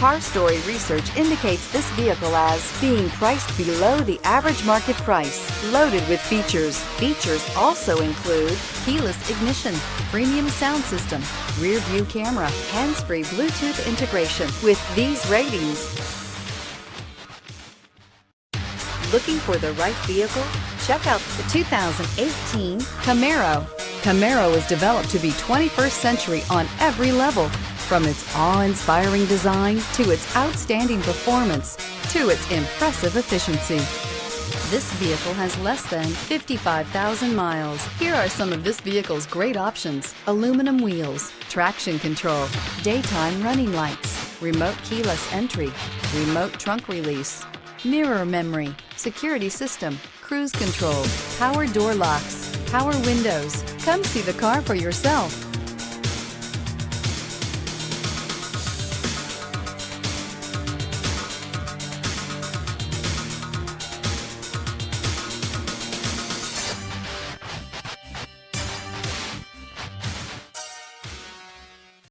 Car Story research indicates this vehicle as being priced below the average market price, loaded with features. Features also include keyless ignition, premium sound system, rear view camera, hands-free Bluetooth integration. With these ratings, looking for the right vehicle? Check out the 2018 Camaro. Camaro is developed to be 21st century on every level, from its awe-inspiring design to its outstanding performance to its impressive efficiency. This vehicle has less than 55,000 miles. Here are some of this vehicle's great options: aluminum wheels, traction control, daytime running lights, remote keyless entry, remote trunk release, mirror memory, security system, cruise control, power door locks, power windows. Come see the car for yourself.